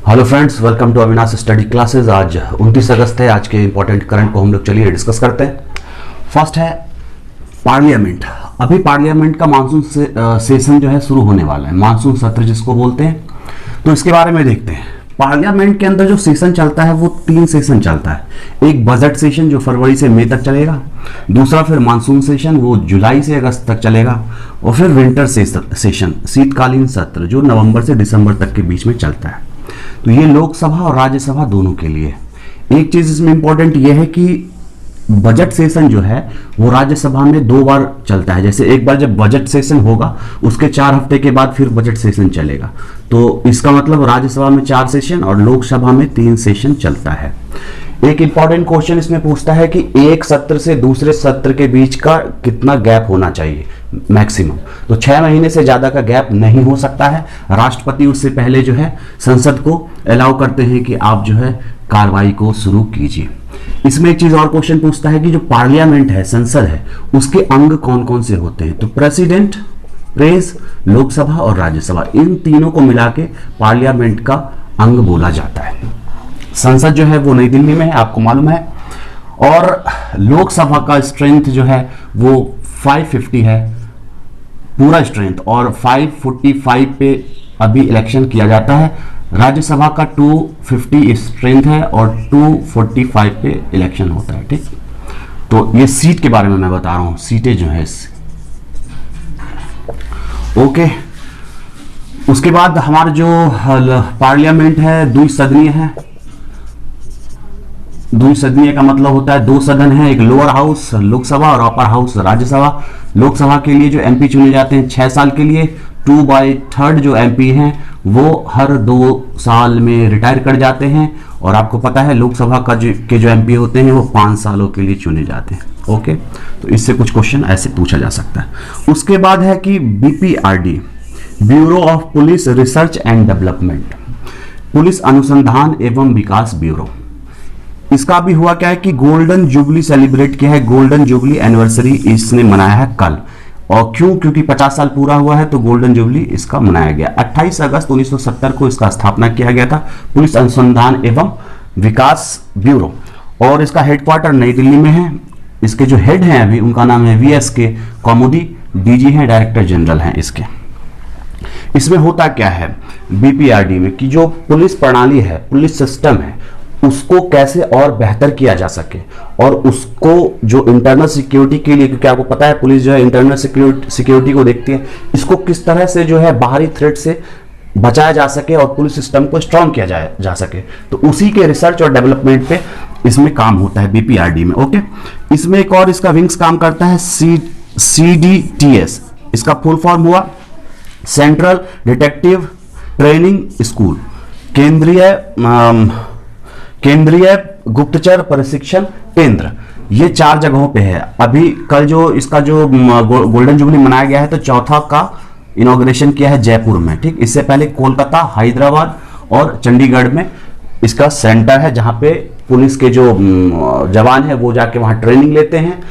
Hello friends, welcome to Avinash study classes. आज 29 अगस्त है। आज के इंपॉर्टेंट करंट को हम लोग चलिए डिस्कस करते हैं। फर्स्ट है पार्लियामेंट। अभी पार्लियामेंट का मानसून सेशन जो है शुरू होने वाला है, मानसून सत्र जिसको बोलते हैं। तो इसके बारे में देखते हैं। पार्लियामेंट के अंदर जो सेशन चलता है वो 3 सेशन चलता है। एक बजट सेशन जो फरवरी से मई तक चलेगा, दूसरा फिर मानसून सेशन वो जुलाई से अगस्त तक चलेगा, और फिर विंटर सेशन शीतकालीन सत्र जो नवंबर से दिसंबर तक के बीच में चलता है। तो ये लोकसभा और राज्यसभा दोनों के लिए। एक चीज इसमें इंपॉर्टेंट ये है कि बजट सेशन जो है वो राज्यसभा में 2 बार चलता है। जैसे एक बार जब बजट सेशन होगा उसके 4 हफ्ते के बाद फिर बजट सेशन चलेगा। तो इसका मतलब राज्यसभा में 4 सेशन और लोकसभा में 3 सेशन चलता है। एक इंपॉर्टेंट क्वेश्चन इसमें पूछता है कि एक सत्र से दूसरे सत्र के बीच का कितना गैप होना चाहिए मैक्सिमम। तो 6 महीने से ज्यादा का गैप नहीं हो सकता है। राष्ट्रपति उससे पहले जो है संसद को अलाउ करते हैं कि आप जो है कार्रवाई को शुरू कीजिए। इसमें एक चीज और क्वेश्चन पूछता है कि जो पार्लियामेंट है, संसद है, उसके अंग कौन कौन से होते हैं। तो प्रेसिडेंट, प्रेस, लोकसभा और राज्यसभा, इन तीनों को मिला के पार्लियामेंट का अंग बोला जाता है। संसद जो है वो नई दिल्ली में है, आपको मालूम है। और लोकसभा का स्ट्रेंथ जो है वो 550 है पूरा स्ट्रेंथ, और 545 पे अभी इलेक्शन किया जाता है। राज्यसभा का 250 स्ट्रेंथ है और 245 पे इलेक्शन होता है। ठीक, तो ये सीट के बारे में मैं बता रहा हूं, सीटें जो है ओके। उसके बाद हमारा जो पार्लियामेंट है द्विसदनीय है। द्विसदनीय का मतलब होता है 2 सदन है, एक लोअर हाउस लोकसभा और अपर हाउस राज्यसभा। लोकसभा के लिए जो एमपी चुने जाते हैं 6 साल के लिए, 2/3 जो एमपी हैं वो हर 2 साल में रिटायर कर जाते हैं। और आपको पता है लोकसभा का जो एमपी होते हैं वो 5 सालों के लिए चुने जाते हैं। ओके, तो इससे कुछ क्वेश्चन ऐसे पूछा जा सकता है। उसके बाद है कि BPRD, bureau of police research and development, police अनुसंधान एवं विकास ब्यूरो। इसका भी हुआ क्या है कि गोल्डन जुबली सेलिब्रेट किया है। गोल्डन जुबली एनिवर्सरी इसने मनाया है कल। और क्यों? क्योंकि 50 साल पूरा हुआ है तो गोल्डन जुबली इसका मनाया गया। 28 अगस्त 1970 को इसका स्थापना किया गया था, पुलिस अनुसंधान एवं विकास ब्यूरो। और इसका हेडक्वार्टर नई दिल्ली में है। इसके जो हेड हैं अभी उनका नाम है VSK कौमुदी, DG हैं, डायरेक्टर जनरल हैं इसके। इसमें होता क्या है बीपीआरडी में कि जो पुलिस प्रणाली है, पुलिस सिस्टम है, उसको कैसे और बेहतर किया जा सके, और उसको जो इंटरनल सिक्योरिटी के लिए, क्योंकि आपको पता है पुलिस जो है इंटरनल सिक्योरिटी को देखती है, इसको किस तरह से जो है बाहरी थ्रेट से बचाया जा सके और पुलिस सिस्टम को स्ट्रांग किया जा सके, तो उसी के रिसर्च और डेवलपमेंट पे इसमें काम होता है बीपीआरडी में। ओके, इसमें एक और इसका विंग्स काम करता है CDTS। इसका फुल फॉर्म हुआ सेंट्रल डिटेक्टिव ट्रेनिंग स्कूल, केंद्रीय गुप्तचर प्रशिक्षण केंद्र। ये 4 जगहों पे है। अभी कल जो इसका जो गोल्डन जुबली मनाया गया है तो चौथा का इनॉग्रेशन किया है जयपुर में। ठीक, इससे पहले कोलकाता, हैदराबाद और चंडीगढ़ में इसका सेंटर है, जहां पे पुलिस के जो जवान है वो जाके वहां ट्रेनिंग लेते हैं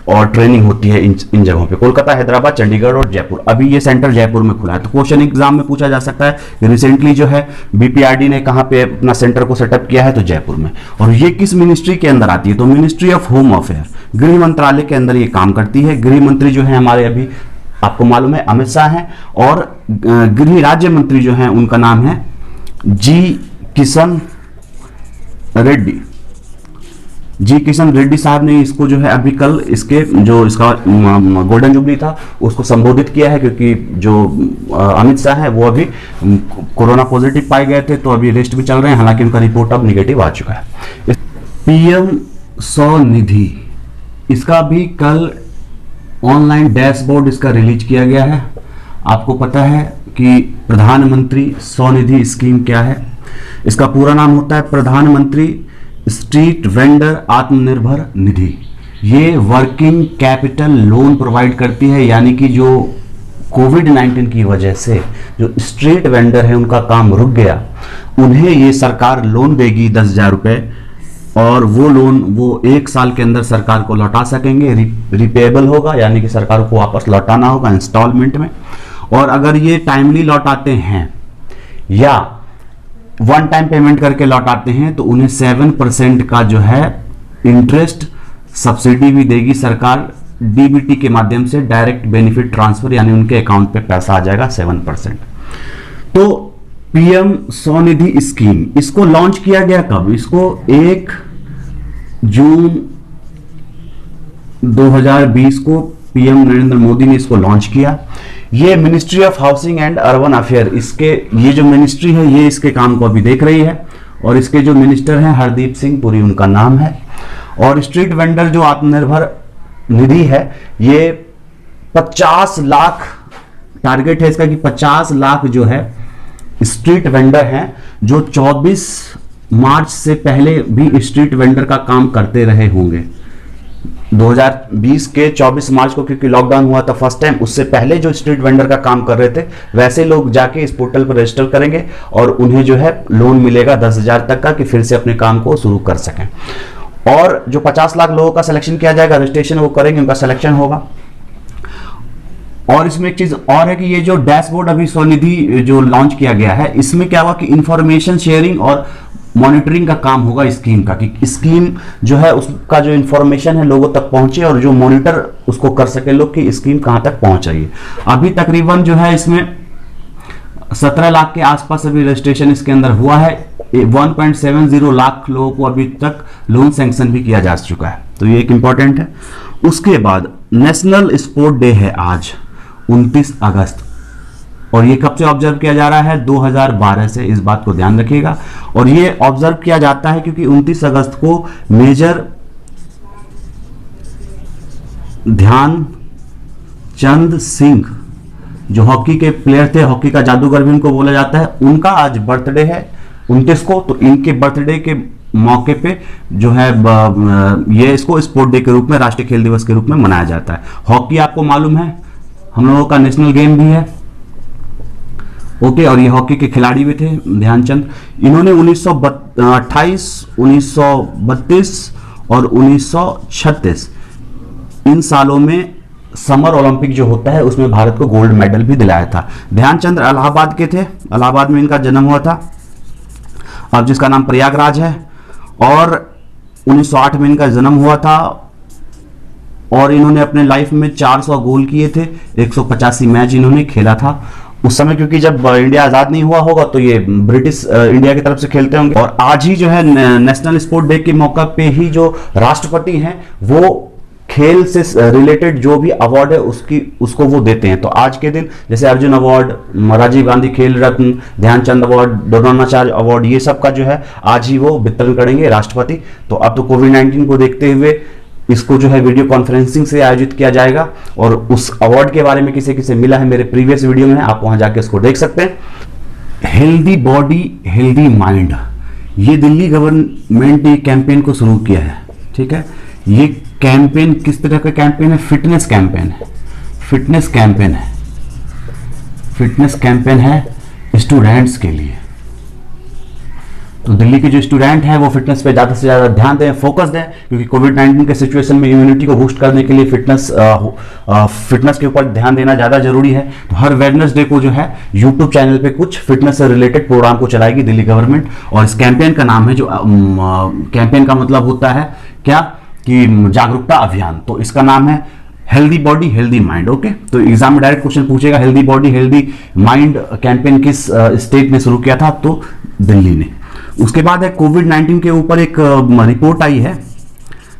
और ट्रेनिंग होती है इन जगहों पे, कोलकाता, हैदराबाद, चंडीगढ़ और जयपुर। अभी ये सेंटर जयपुर में खुला है। तो क्वेश्चन एग्जाम में पूछा जा सकता है रिसेंटली जो है बीपीआरडी ने कहां पे अपना सेंटर को सेटअप किया है, तो जयपुर में। और ये किस मिनिस्ट्री के अंदर आती है, तो मिनिस्ट्री ऑफ होम अफेयर, गृह मंत्रालय के अंदर ये काम करती है। गृह मंत्री जो है हमारे अभी आपको मालूम है अमित शाह हैं, और गृह राज्य मंत्री जो है उनका नाम है किशन रेड्डी साहब ने इसको जो है अभी कल इसके जो इसका गोल्डन जुबली था उसको संबोधित किया है, क्योंकि जो अमित शाह है वो अभी कोरोना पॉजिटिव पाए गए थे, तो अभी रेस्ट भी चल रहे हैं। हालांकि उनका रिपोर्ट अब निगेटिव आ चुका है। PM स्वनिधि, इसका भी कल ऑनलाइन डैशबोर्ड इसका रिलीज किया गया है। आपको पता है कि प्रधानमंत्री स्वनिधि स्कीम क्या है। इसका पूरा नाम होता है प्रधानमंत्री स्ट्रीट वेंडर आत्मनिर्भर निधि। ये वर्किंग कैपिटल लोन प्रोवाइड करती है, यानी कि जो कोविड-19 की वजह से जो स्ट्रीट वेंडर है उनका काम रुक गया, उन्हें ये सरकार लोन देगी 10,000 रुपए, और वो लोन वो 1 साल के अंदर सरकार को लौटा सकेंगे। रिपेबल होगा, यानी कि सरकार को वापस लौटाना होगा इंस्टॉलमेंट में। और अगर ये टाइमली लौटाते हैं या वन टाइम पेमेंट करके लौटाते हैं तो उन्हें 7% का जो है इंटरेस्ट सब्सिडी भी देगी सरकार, डीबीटी के माध्यम से डायरेक्ट बेनिफिट ट्रांसफर, यानी उनके अकाउंट पे पैसा आ जाएगा 7%। तो पीएम स्वनिधि स्कीम, इसको लॉन्च किया गया कब? इसको 1 जून 2020 को पीएम नरेंद्र मोदी ने इसको लॉन्च किया। ये ministry of housing and urban affair, इसके ये जो मिनिस्ट्री है ये इसके काम को अभी देख रही है, और इसके जो मिनिस्टर हैं हरदीप सिंह पुरी उनका नाम है। और स्ट्रीट वेंडर जो आत्मनिर्भर निधि है, ये 50 लाख टारगेट है इसका कि 50 लाख जो है स्ट्रीट वेंडर हैं जो 24 मार्च से पहले भी स्ट्रीट वेंडर का काम करते रहे होंगे। 2020 के 24 मार्च को क्योंकि लॉकडाउन हुआ था फर्स्ट टाइम, उससे पहले जो स्ट्रीट वेंडर का काम कर रहे थे वैसे लोग जाके इस पोर्टल पर रजिस्टर करेंगे और उन्हें जो है लोन मिलेगा 10,000 तक का कि फिर से अपने काम को शुरू कर सकें। और जो 50 लाख लोगों का सिलेक्शन किया जाएगा, रजिस्ट्रेशन वो करेंगे, उनका सिलेक्शन होगा। और इसमें एक चीज और है कि ये जो डैशबोर्ड अभी स्वनिधि जो लॉन्च किया गया है, इसमें क्या हुआ कि इंफॉर्मेशन शेयरिंग और मॉनिटरिंग का काम होगा स्कीम का, कि स्कीम जो है उसका जो इंफॉर्मेशन है लोगों तक पहुंचे और जो मॉनिटर उसको कर सके लोग कि स्कीम कहां तक पहुंच रही है। अभी तकरीबन जो है इसमें 17 लाख के आसपास अभी रजिस्ट्रेशन इसके अंदर हुआ है। 1.70 लाख लोगों को अभी तक लोन सैंक्शन भी किया जा चुका है, तो ये एक इंपॉर्टेंट है। उसके बाद नेशनल स्पोर्ट डे है आज 29 अगस्त, और ये कब से ऑब्जर्व किया जा रहा है? 2012 से, इस बात को ध्यान रखिएगा। और ये ऑब्जर्व किया जाता है क्योंकि 29 अगस्त को मेजर ध्यानचंद सिंह जो हॉकी के प्लेयर थे, हॉकी का जादूगर भी उनको बोला जाता है, उनका आज बर्थडे है 29 को। तो इनके बर्थडे के मौके पे जो है ये इसको स्पोर्ट डे के रूप में, राष्ट्रीय खेल दिवस के रूप में मनाया जाता है। हॉकी आपको मालूम है हम लोगों का नेशनल गेम भी है, ओके। और ये हॉकी के खिलाड़ी भी थे ध्यानचंद। इन्होंने 1928, 1932 और 1936 इन सालों में समर ओलंपिक जो होता है उसमें भारत को गोल्ड मेडल भी दिलाया था। ध्यानचंद इलाहाबाद के थे, इलाहाबाद में इनका जन्म हुआ था, अब जिसका नाम प्रयागराज है। और 1908 में इनका जन्म हुआ था और इन्होंने अपने लाइफ में 400 गोल किए थे, 185 मैच इन्होंने खेला था। उस समय क्योंकि जब इंडिया आजाद नहीं हुआ होगा तो ये ब्रिटिश इंडिया की तरफ से खेलते होंगे। और आज ही जो है नेशनल स्पोर्ट डे के मौका पे ही जो राष्ट्रपति हैं वो खेल से रिलेटेड जो भी अवार्ड है उसको वो देते हैं। तो आज के दिन जैसे अर्जुन अवार्ड, राजीव गांधी खेल रत्न, ध्यानचंद अवार्ड, द्रोणाचार्य अवार्ड, ये सब का जो है आज ही वो वितरण करेंगे राष्ट्रपति। तो अब तो कोविड-19 को देखते हुए इसको जो है वीडियो कॉन्फ्रेंसिंग से आयोजित किया जाएगा। और उस अवार्ड के बारे में किसे किसे मिला है मेरे प्रीवियस वीडियो में, आप वहां जाके इसको देख सकते हैं। हेल्दी बॉडी हेल्दी माइंड, ये दिल्ली गवर्नमेंट ने कैंपेन को शुरू किया है, ठीक है। ये कैंपेन किस तरह का कैंपेन है? फिटनेस कैंपेन है, फिटनेस कैंपेन है, फिटनेस कैंपेन है स्टूडेंट्स के लिए। तो दिल्ली के जो स्टूडेंट हैं वो फिटनेस पे ज़्यादा से ज़्यादा ध्यान दें, फोकस दें, क्योंकि कोविड-19 के सिचुएशन में इम्यूनिटी को बूस्ट करने के लिए फिटनेस के ऊपर ध्यान देना ज़्यादा जरूरी है। तो हर वेडनेसडे को जो है यूट्यूब चैनल पे कुछ फिटनेस से रिलेटेड प्रोग्राम को चलाएगी दिल्ली गवर्नमेंट। और इस कैंपेन का नाम है जो कैंपेन का मतलब होता है क्या कि जागरूकता अभियान। तो इसका नाम है healthy body healthy mind, okay. तो एग्जाम में डायरेक्ट क्वेश्चन पूछेगा healthy body healthy mind campaign किस स्टेट ने शुरू किया था? तो दिल्ली ने। उसके बाद है कोविड-19 के ऊपर एक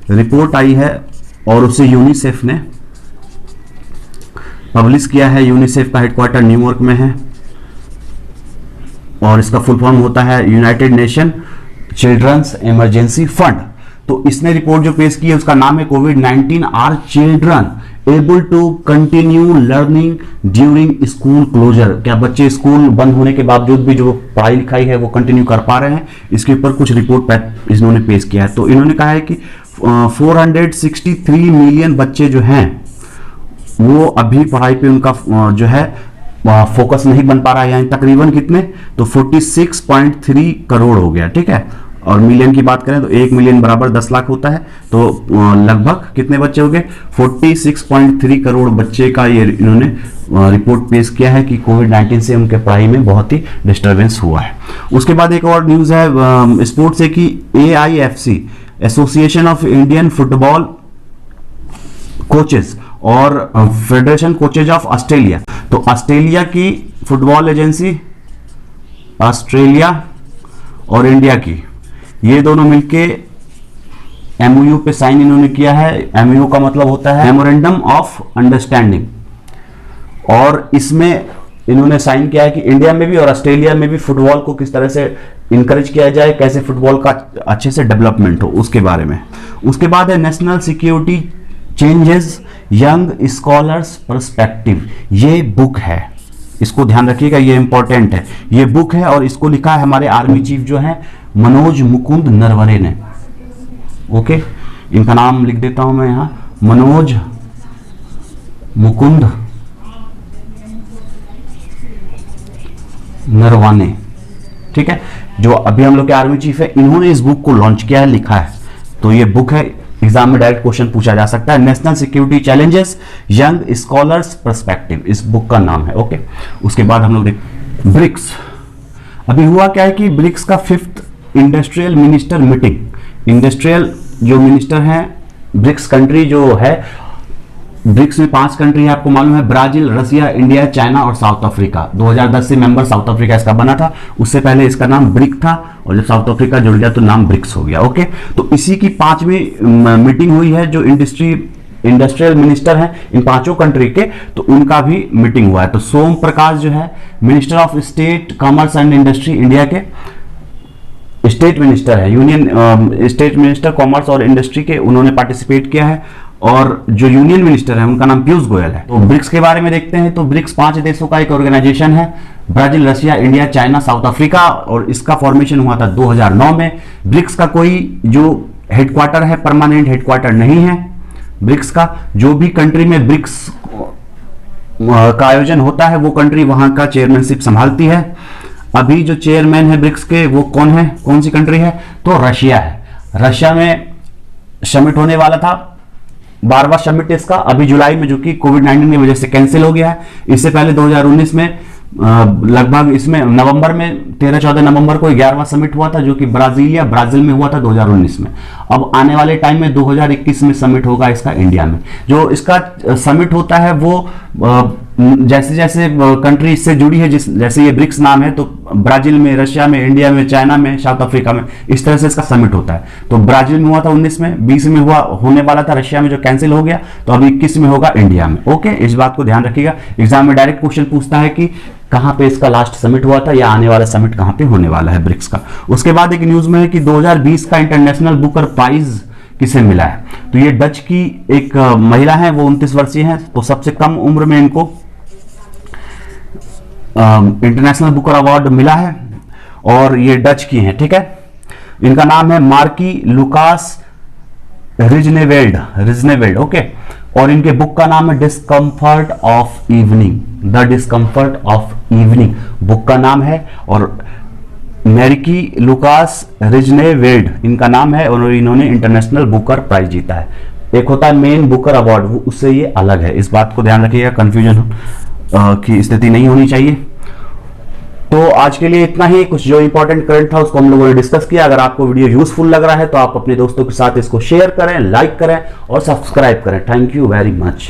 रिपोर्ट आई है और उसे यूनिसेफ ने पब्लिश किया है। यूनिसेफ का हेडक्वार्टर न्यूयॉर्क में है और इसका फुल फॉर्म होता है United Nation children's emergency fund. तो इसने रिपोर्ट जो पेश की है उसका नाम है कोविड-19 are children able to continue learning during school closure. क्या बच्चे स्कूल बंद होने के बावजूद भी जो पढ़ाई लिखाई है वो कंटिन्यू कर पा रहे हैं? इसके ऊपर कुछ रिपोर्ट इन्होंने पेश किया है। तो इन्होंने कहा है कि 463 मिलियन बच्चे जो हैं वो अभी पढ़ाई पे उनका जो है फोकस नहीं बन पा रहा है, यानी तकरीबन कितने? तो 46.3 करोड़ हो गया, ठीक है। और मिलियन की बात करें तो 1 मिलियन बराबर 10 लाख होता है। तो लगभग कितने बच्चे हो गए, 46.3 करोड़ बच्चे का ये इन्होंने रिपोर्ट पेश किया है कि कोविड-19 से उनके पढ़ाई में बहुत ही डिस्टर्बेंस हुआ है। उसके बाद एक और न्यूज़ है स्पोर्ट्स से कि AIFC association of Indian football coaches और फेडरेशन कोचेज ऑफ ऑस्ट्रेलिया, तो ऑस्ट्रेलिया की फुटबॉल एजेंसी, ऑस्ट्रेलिया और इंडिया की, ये दोनों मिलके MOU पे साइन इन्होंने किया है। MOU का मतलब होता है मेमोरेंडम ऑफ अंडरस्टैंडिंग, और इसमें इन्होंने साइन किया है कि इंडिया में भी और ऑस्ट्रेलिया में भी फुटबॉल को किस तरह से इंकरेज किया जाए, कैसे फुटबॉल का अच्छे से डेवलपमेंट हो, उसके बारे में। उसके बाद है national security changes young scholars perspective, ये बुक है, इसको ध्यान रखिएगा, ये इंपॉर्टेंट है। ये बुक है और इसको लिखा है हमारे आर्मी चीफ जो है मनोज मुकुंद नरवरे ने। ओके, इनका नाम लिख देता हूं मैं यहां, मनोज मुकुंद नरवाने, ठीक है, जो अभी हम लोग के आर्मी चीफ है, इन्होंने इस बुक को लॉन्च किया है, लिखा है। तो ये बुक है, एग्जाम में डायरेक्ट क्वेश्चन पूछा जा सकता है, national security challenges young scholars perspective, इस बुक का नाम है। ओके, उसके बाद हम लोग देख ब्रिक्स। अभी हुआ क्या है कि ब्रिक्स का 5th industrial minister meeting, industrial जो मिनिस्टर हैं ब्रिक्स कंट्री जो है, ब्रिक्स में 5 कंट्री है, आपको मालूम है, ब्राजील, रसिया, इंडिया, चाइना और साउथ अफ्रीका। 2010 से मेंबर साउथ अफ्रीका इसका बना था, उससे पहले इसका नाम ब्रिक था, और जब साउथ अफ्रीका जुड़ गया तो नाम ब्रिक्स हो गया। ओके, तो इसी की 5वीं मीटिंग हुई है, जो इंडस्ट्रियल मिनिस्टर हैं इन 5 कंट्री के, तो उनका भी मीटिंग हुआ है। तो सोम प्रकाश जो है minister of state commerce and industry India के, स्टेट मिनिस्टर है, यूनियन स्टेट मिनिस्टर कॉमर्स और इंडस्ट्री के, उन्होंने पार्टिसिपेट किया है। और जो यूनियन मिनिस्टर है उनका नाम पीयूष गोयल है। तो ब्रिक्स के बारे में देखते हैं। तो ब्रिक्स 5 देशों का एक ऑर्गेनाइजेशन है, Brazil, Russia, India, China, south Africa, और इसका फॉर्मेशन हुआ था 2009 में। ब्रिक्स का कोई जो हेडक्वार्टर है, परमानेंट हेडक्वार्टर नहीं है ब्रिक्स का। जो भी कंट्री में ब्रिक्स का आयोजन होता है वो कंट्री वहां का चेयरमैनशिप संभालती है। अभी जो चेयरमैन है ब्रिक्स के वो कौन है, कौन सी कंट्री है, तो रशिया है। रशिया में समिट होने वाला था, 12वां समिट इसका, अभी जुलाई में, जो कि कोविड-19 की वजह से कैंसिल हो गया है। इससे पहले 2019 में लगभग इसमें नवंबर में 13-14 नवंबर को 11वां समिट हुआ था, जो कि ब्राजील में हुआ था 2019 में। अब आने वाले टाइम में 2021 में समिट होगा इसका इंडिया में। जो इसका समिट होता है वो जैसे जैसे कंट्री इससे जुड़ी है, जैसे ये ब्रिक्स नाम है, तो ब्राजील में, रशिया में, इंडिया में, चाइना में, साउथ अफ्रीका में, इस तरह से इसका समिट होता है। तो ब्राजील में हुआ था 19 में, 20 में होने वाला था रशिया में, जो कैंसिल हो गया, तो अभी 21 में होगा इंडिया में। ओके, इस बात को ध्यान रखिएगा। एग्जाम में डायरेक्ट क्वेश्चन पूछता है कि कहां पे इसका लास्ट समिट हुआ था, या आने वाला समिट कहां पे होने वाला है ब्रिक्स का। उसके बाद एक न्यूज में है कि 2020 का इंटरनेशनल बुकर प्राइज किसे मिला है। तो ये डच की एक महिला है, वो 29 वर्षीय है, तो सबसे कम उम्र में इनको इंटरनेशनल बुकर अवार्ड मिला है, और ये डच की हैं, ठीक है। इनका नाम है मार्की लुकास रिजनेवेल्ड, ओके। और इनके बुक का नाम है discomfort of evening, the discomfort of evening book का नाम है। और मैरिकी लुकास रिजनेवेल्ड इनका नाम है, और इन्होंने इंटरनेशनल बुकर प्राइज जीता है। एक होता है मेन बुकर अवार्ड, उससे ये अलग है, इस बात को ध्यान रखिएगा, कंफ्यूजन की स्थिति नहीं होनी चाहिए। तो आज के लिए इतना ही। कुछ जो इंपॉर्टेंट करंट था उसको हम लोगों ने डिस्कस किया। अगर आपको वीडियो यूजफुल लग रहा है तो आप अपने दोस्तों के साथ इसको शेयर करें, लाइक करें और सब्सक्राइब करें। Thank you very much.